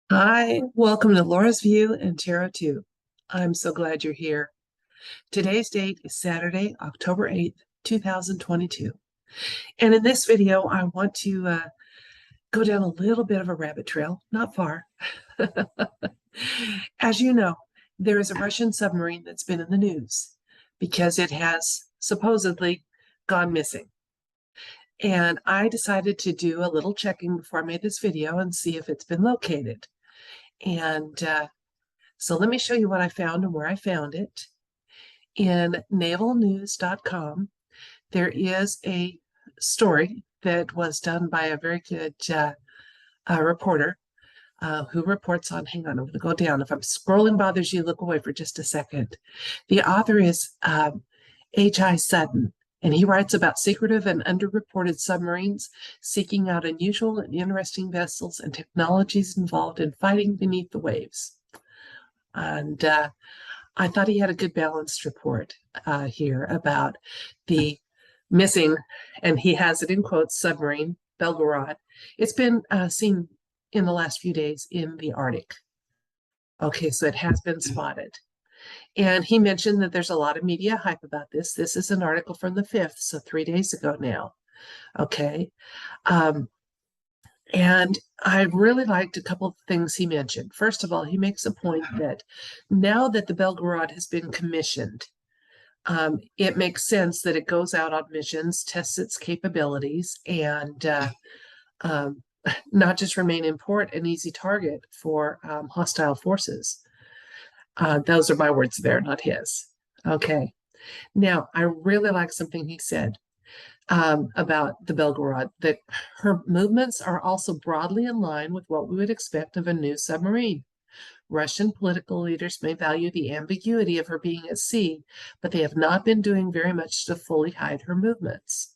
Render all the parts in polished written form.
Hi, welcome to Laura's View and Tarot 2. I'm so glad you're here. Today's date is Saturday, October 8th, 2022. And in this video, I want to go down a little bit of a rabbit trail, not far. As you know, there is a Russian submarine that's been in the news because it has supposedly gone missing. And I decided to do a little checking before I made this video and see if it's been located. And So let me show you what I found and where I found it. In navalnews.com, there is a story that was done by a very good reporter who reports on, hang on, I'm going to go down. If I'm scrolling bothers you, look away for just a second. The author is H.I. Sutton, and he writes about secretive and underreported submarines seeking out unusual and interesting vessels and technologies involved in fighting beneath the waves. And I thought he had a good balanced report here about the missing, and he has it in quotes, submarine, Belgorod. It's been seen in the last few days in the Arctic. Okay, so it has been spotted. And he mentioned that there's a lot of media hype about this. This is an article from the 5th, so 3 days ago now. Okay. And I really liked a couple of things he mentioned. First of all, he makes a point that now that the Belgorod has been commissioned, it makes sense that it goes out on missions, tests its capabilities, and not just remain in port an easy target for hostile forces. Those are my words there, not his. Okay. Now, I really like something he said about the Belgorod, that her movements are also broadly in line with what we would expect of a new submarine. Russian political leaders may value the ambiguity of her being at sea, but they have not been doing very much to fully hide her movements.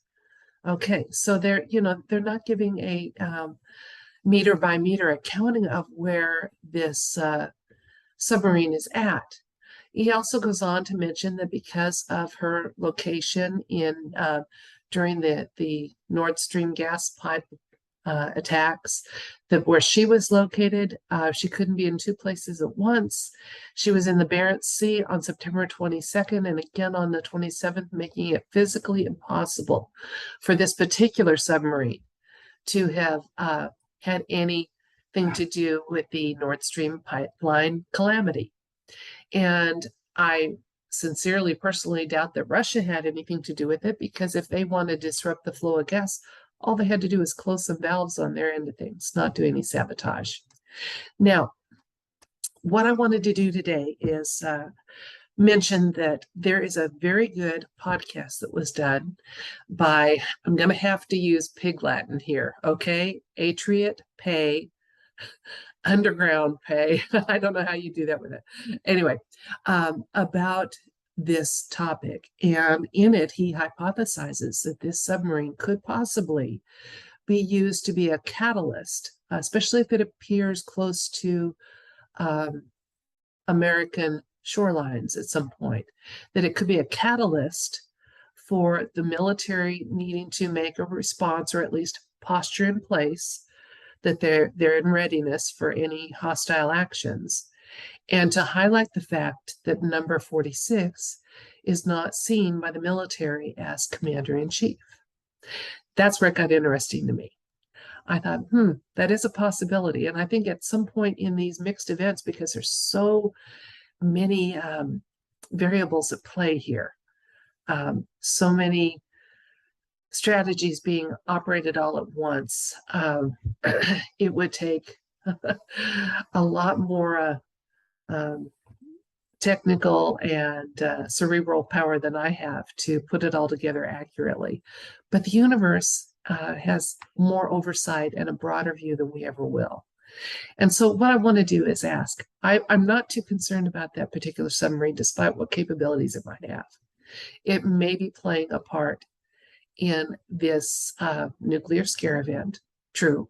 Okay, so they're not giving a meter by meter accounting of where this submarine is at. He also goes on to mention that because of her location in during the Nord Stream gas pipe attacks, that where she was located, she couldn't be in two places at once. She was in the Barents Sea on September 22nd and again on the 27th, making it physically impossible for this particular submarine to have had anything to do with the Nord Stream pipeline calamity. And I sincerely, personally doubt that Russia had anything to do with it, because if they want to disrupt the flow of gas, all they had to do is close some valves on their end of things, not do any sabotage. Now, what I wanted to do today is mention that there is a very good podcast that was done by, I'm going to have to use pig Latin here, okay? Atriot Pay, underground pay. I don't know how you do that with it. Anyway, about this topic. And in it, he hypothesizes that this submarine could possibly be used to be a catalyst, especially if it appears close to American shorelines at some point, that it could be a catalyst for the military needing to make a response, or at least posture in place that they're in readiness for any hostile actions, and to highlight the fact that number 46 is not seen by the military as commander-in-chief. That's where it got interesting to me. I thought, that is a possibility. And I think at some point in these mixed events, because there's so many variables at play here, so many strategies being operated all at once, it would take a lot more technical and cerebral power than I have to put it all together accurately. But the universe has more oversight and a broader view than we ever will. And so what I want to do is ask, I'm not too concerned about that particular submarine, despite what capabilities it might have. It may be playing a part in this nuclear scare event, true.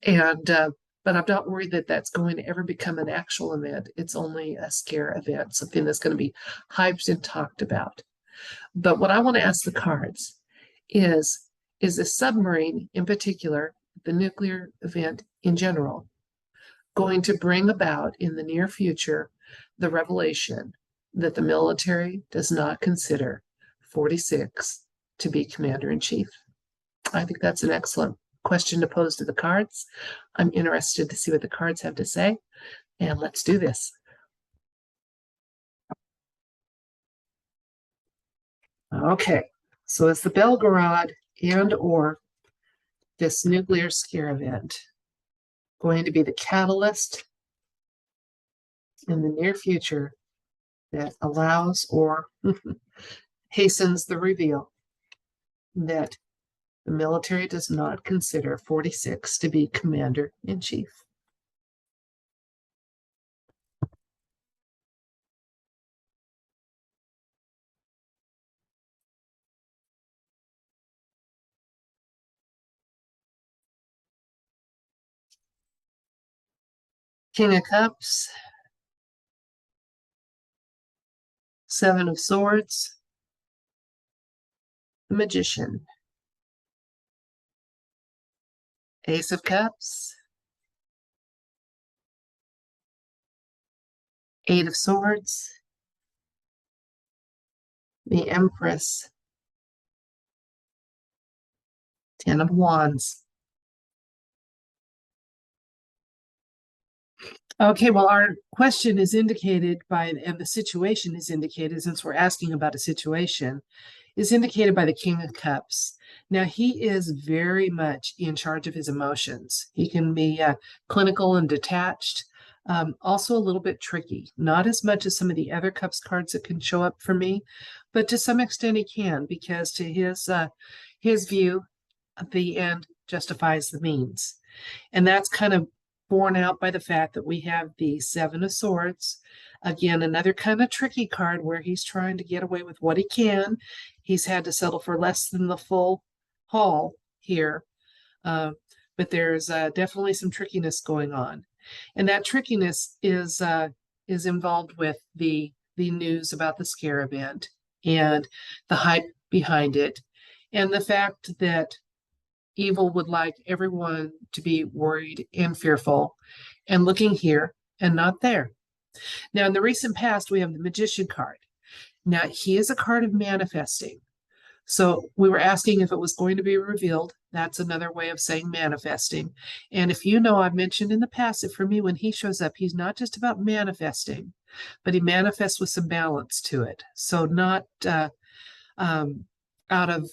And but I'm not worried that that's going to ever become an actual event. It's only a scare event, something that's going to be hyped and talked about. But what I want to ask the cards is the submarine in particular, the nuclear event in general, going to bring about in the near future the revelation that the military does not consider 46 to be commander in chief? I think that's an excellent question to pose to the cards. I'm interested to see what the cards have to say, and let's do this. Okay, so is the Belgorod and or this nuclear scare event going to be the catalyst in the near future that allows or hastens the reveal that the military does not consider 46 to be commander in chief? King of Cups, Seven of Swords, the Magician, Ace of Cups, Eight of Swords, the Empress, Ten of Wands. Okay, well, our question is indicated by, and the situation is indicated, since we're asking about a situation, is indicated by the King of Cups. Now, he is very much in charge of his emotions. He can be clinical and detached, also a little bit tricky. Not as much as some of the other Cups cards that can show up for me, but to some extent he can, because to his view, the end justifies the means. And that's kind of borne out by the fact that we have the Seven of Swords. Again, another kind of tricky card where he's trying to get away with what he can. He's had to settle for less than the full haul here. But there's definitely some trickiness going on. And that trickiness is involved with the news about the scare event and the hype behind it, and the fact that evil would like everyone to be worried and fearful and looking here and not there. Now, in the recent past, we have the Magician card. Now, he is a card of manifesting. So we were asking if it was going to be revealed. That's another way of saying manifesting. And if you know, I've mentioned in the past that for me, when he shows up, he's not just about manifesting, but he manifests with some balance to it. So not out of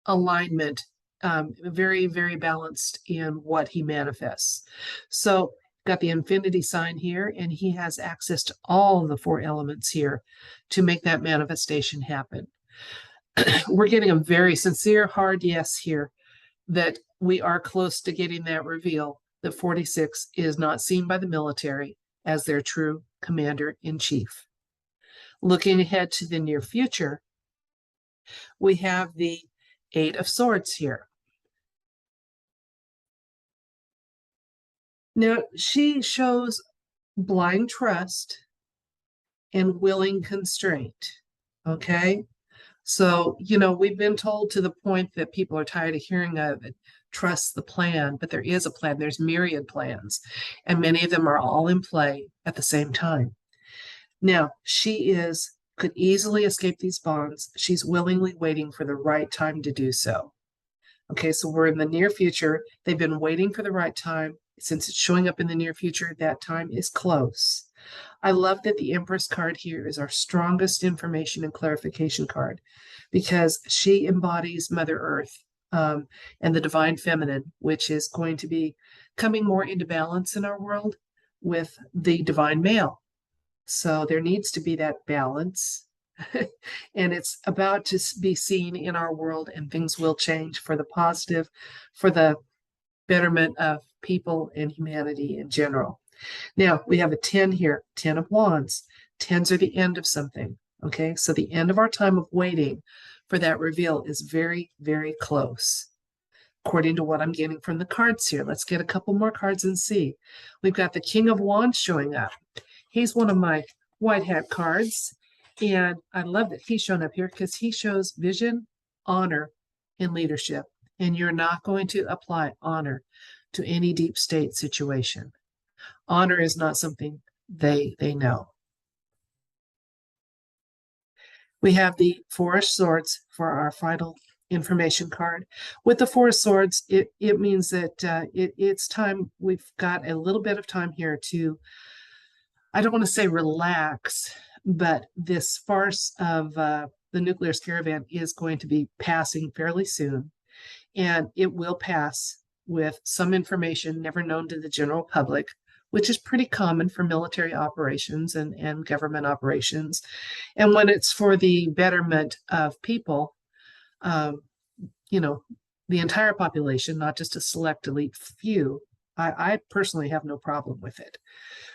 alignment, very, very balanced in what he manifests. So got the infinity sign here, and he has access to all the four elements here to make that manifestation happen. We're getting a very sincere, hard yes here that we are close to getting that reveal that 46 is not seen by the military as their true commander in chief. Looking ahead to the near future, we have the Eight of Swords here. Now, she shows blind trust and willing constraint. Okay. So, we've been told to the point that people are tired of hearing of it. Trust the plan, but there is a plan. There's myriad plans, and many of them are all in play at the same time. Now, she could easily escape these bonds. She's willingly waiting for the right time to do so. Okay, so we're in the near future. They've been waiting for the right time. Since it's showing up in the near future, that time is close. I love that the Empress card here is our strongest information and clarification card, because she embodies Mother Earth and the divine feminine, which is going to be coming more into balance in our world with the divine male. So there needs to be that balance. And it's about to be seen in our world, and things will change for the positive, for the betterment of people and humanity in general. Now, we have a 10 here, 10 of Wands. 10s are the end of something, okay? So the end of our time of waiting for that reveal is very, very close, according to what I'm getting from the cards here. Let's get a couple more cards and see. We've got the King of Wands showing up. He's one of my white hat cards, and I love that he's shown up here because he shows vision, honor, and leadership. And you're not going to apply honor to any deep state situation. Honor is not something they know. We have the Four of Swords for our final information card. With the Four of Swords, it means that it's time. We've got a little bit of time here to, I don't want to say relax, but this farce of the nuclear scare event is going to be passing fairly soon. And it will pass with some information never known to the general public, which is pretty common for military operations and government operations. And when it's for the betterment of people, you know, the entire population, not just a select elite few, I personally have no problem with it.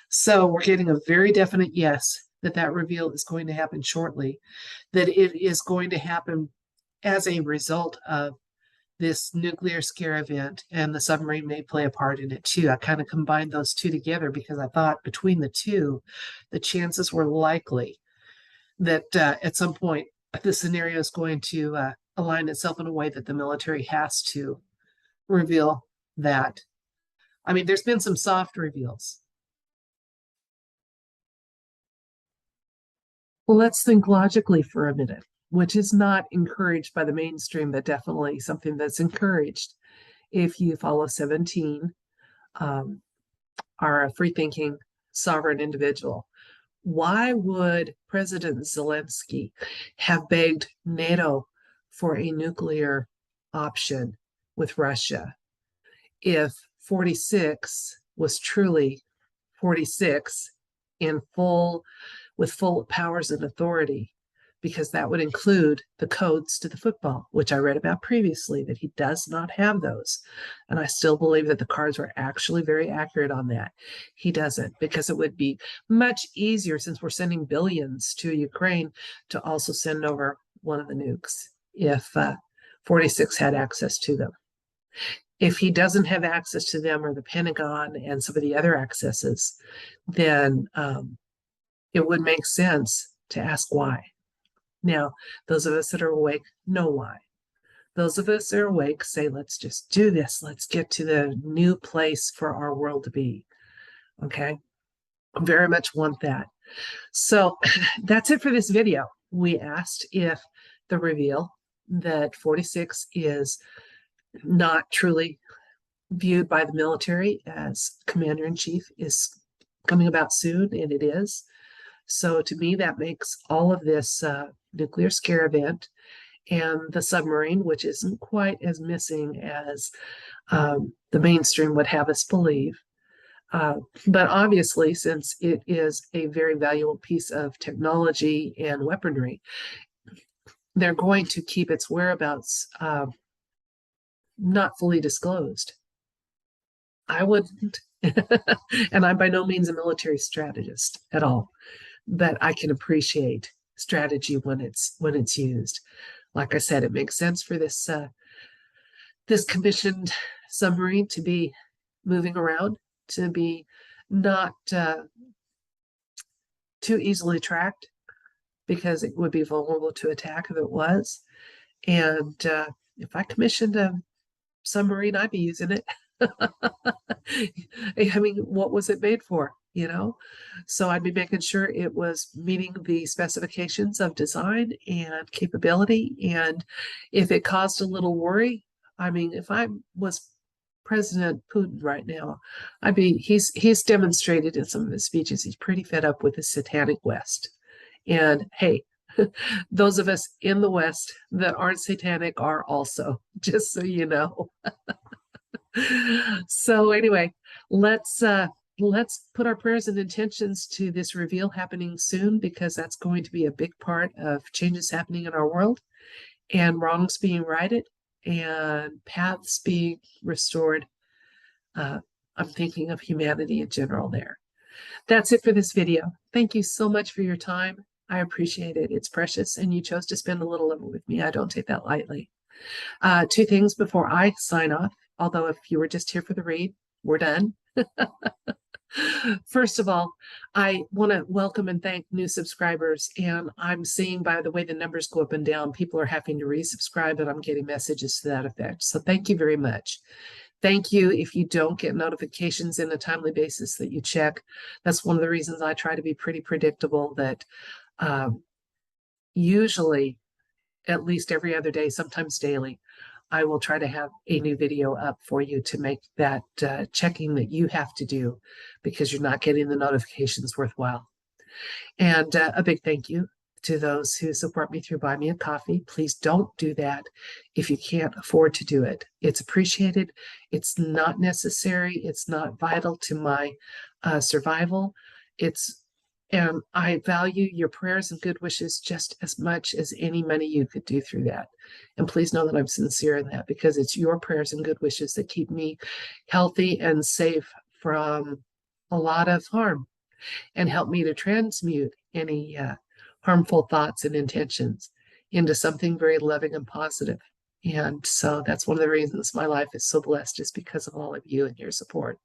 So we're getting a very definite yes that that reveal is going to happen shortly, that it is going to happen as a result of this nuclear scare event, and the submarine may play a part in it too. I kind of combined those two together because I thought between the two, the chances were likely that at some point the scenario is going to align itself in a way that the military has to reveal that. I mean, there's been some soft reveals. Well, let's think logically for a minute, which is not encouraged by the mainstream, but definitely something that's encouraged if you follow 17, are a free-thinking, sovereign individual. Why would President Zelensky have begged NATO for a nuclear option with Russia if 46 was truly 46 in full, with full powers and authority? Because that would include the codes to the football, which I read about previously, that he does not have those. And I still believe that the cards were actually very accurate on that. He doesn't, because it would be much easier, since we're sending billions to Ukraine, to also send over one of the nukes if 46 had access to them. If he doesn't have access to them, or the Pentagon and some of the other accesses, then it would make sense to ask why. Now, those of us that are awake know why. Those of us that are awake say, let's just do this. Let's get to the new place for our world to be. Okay? I very much want that. So that's it for this video. We asked if the reveal that 46 is not truly viewed by the military as commander-in-chief is coming about soon, and it is. So to me, that makes all of this nuclear scare event and the submarine, which isn't quite as missing as the mainstream would have us believe. But obviously, since it is a very valuable piece of technology and weaponry, they're going to keep its whereabouts not fully disclosed. I wouldn't. And I'm by no means a military strategist at all, but I can appreciate strategy when it's used. Like I said, it makes sense for this this commissioned submarine to be moving around, to be not too easily tracked, because it would be vulnerable to attack if it was. And if I commissioned a submarine, I'd be using it. I mean, what was it made for? You know, so I'd be making sure it was meeting the specifications of design and capability. And if it caused a little worry, I mean, if I was President Putin right now, he's demonstrated in some of his speeches he's pretty fed up with the satanic West. And hey, those of us in the West that aren't satanic are also, just so you know. So anyway, let's put our prayers and intentions to this reveal happening soon, because that's going to be a big part of changes happening in our world, and wrongs being righted and paths being restored. I'm thinking of humanity in general there. That's it for this video. Thank you so much for your time. I appreciate it. It's precious, and you chose to spend a little of it with me. I don't take that lightly. Two things before I sign off, although if you were just here for the read, we're done. First of all, I want to welcome and thank new subscribers. And I'm seeing, by the way the numbers go up and down, people are having to resubscribe, and I'm getting messages to that effect. So thank you very much. Thank you if you don't get notifications in a timely basis that you check. That's one of the reasons I try to be pretty predictable that um, usually at least every other day, sometimes daily, I will try to have a new video up for you to make that checking that you have to do because you're not getting the notifications worthwhile. And a big thank you to those who support me through Buy Me a Coffee. Please don't do that if you can't afford to do it. It's appreciated. It's not necessary. It's not vital to my survival. And I value your prayers and good wishes just as much as any money you could do through that. And please know that I'm sincere in that because it's your prayers and good wishes that keep me healthy and safe from a lot of harm and help me to transmute any harmful thoughts and intentions into something very loving and positive. And so that's one of the reasons my life is so blessed, is because of all of you and your support.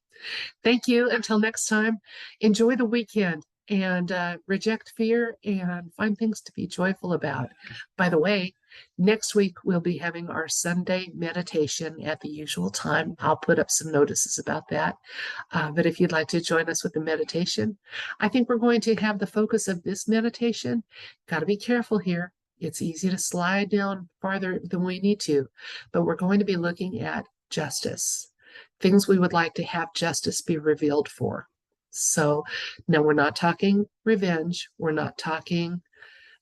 Thank you. Until next time, enjoy the weekend and reject fear and find things to be joyful about. By the way, next week we'll be having our Sunday meditation at the usual time. I'll put up some notices about that. But if you'd like to join us with the meditation, I think we're going to have the focus of this meditation. Got to be careful here. It's easy to slide down farther than we need to, but we're going to be looking at justice, things we would like to have justice be revealed for. So, no, we're not talking revenge. We're not talking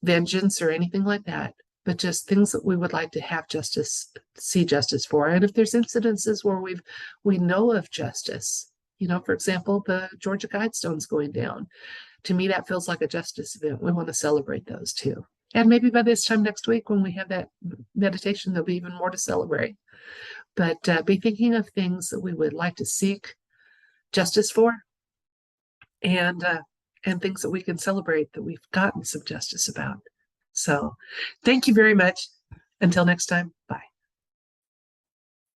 vengeance or anything like that, but just things that we would like to have justice, see justice for. And if there's incidences where we know of justice, for example, the Georgia Guidestones going down, to me, that feels like a justice event. We want to celebrate those too. And maybe by this time next week, when we have that meditation, there'll be even more to celebrate. But be thinking of things that we would like to seek justice for, and things that we can celebrate that we've gotten some justice about. So thank you very much. Until next time, bye.